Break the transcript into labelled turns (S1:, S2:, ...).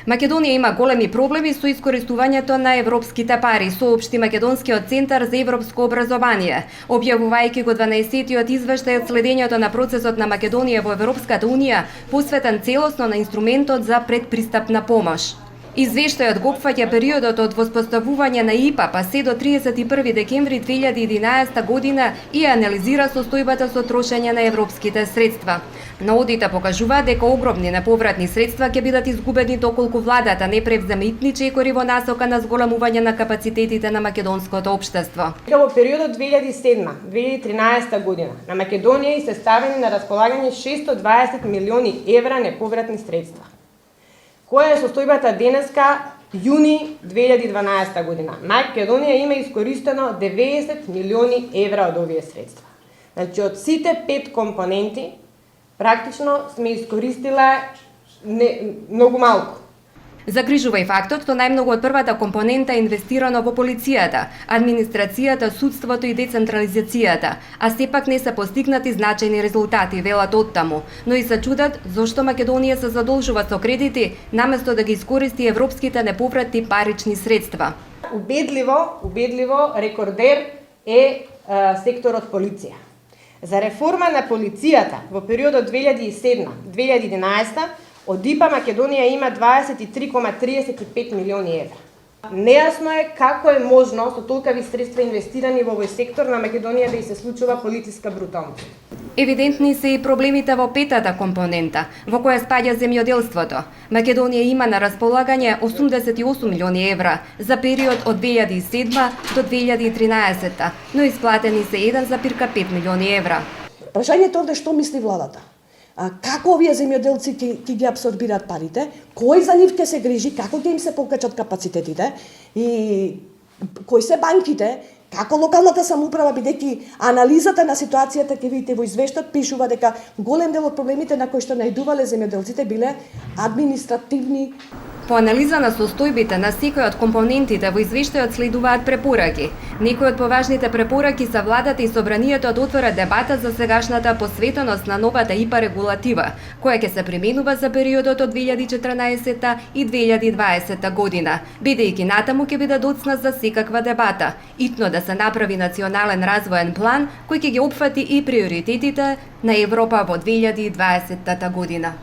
S1: Македонија има големи проблеми со искористувањето на европските пари, соопшти Македонскиот центар за европско образование, објавувајќи го 12-тиот извештај од следењето на процесот на Македонија во Европската унија, посветен целосно на инструментот за предпристапна помош. Извештајот го опфаќа периодот од воспоставување на ИПА па се до 31 декември 2011 година и анализира состојбата со трошење на европските средства. Наодите покажуваат дека огромни неповратни средства ќе бидат изгубени доколку владата не превземе итни чекори во насока на зголемување на капацитетите на македонското општество.
S2: Во периодот 2007-2013 година на Македонија се ставени на располагање 620 милиони евра неповратни средства. Која е состојбата денеска, јуни 2012 година? Македонија има искористено 90 милиони евра од овие средства. Значи, од сите 5 компоненти, практично сме искористила многу малку.
S1: Загрижува и фактот што најмногу од првата компонента е инвестирано во полицијата, администрацијата, судството и децентрализацијата, а сепак не се постигнати значајни резултати, велат оттаму, но и се чудат зошто Македонија се задолжува со кредити наместо да ги искористи европските неповратни парични средства.
S2: Убедливо рекордер е секторот полиција. За реформа на полицијата во периодот 2007-2011 од ИПА Македонија има 23,35 милиони евра. Нејасно е како е можно со толкави средства инвестирани во овој сектор на Македонија да и се случува полициска бруталност.
S1: Евидентни се и проблемите во петата компонента, во која спаѓа земјоделството. Македонија има на располагање 88 милиони евра за период од 2007 до 2013, но исплатени се 1,5 милиони евра.
S3: Прашањето овде што мисли владата? Како овие земјоделци ќе ги абсорбираат парите, кој за нив ќе се грижи, како ќе им се покачат капацитетите и кои се банките, како локалната самоуправа, бидејќи анализата на ситуацијата ќе видите во извештајот пишува дека голем дел од проблемите на кои што наидувале земјоделците биле административни.
S1: По анализа на состојбите на секој од компонентите во извештајот следуваат препораки. Некои од поважните препораки са владата и собранието да отворат дебата за сегашната посветеност на новата ИПА регулатива, која ќе се применува за периодот од 2014 и 2020 година, бидејќи натаму ќе биде доцна за секаква дебата. Итно да се направи национален развоен план кој ќе ги опфати и приоритетите на Европа во 2020 година.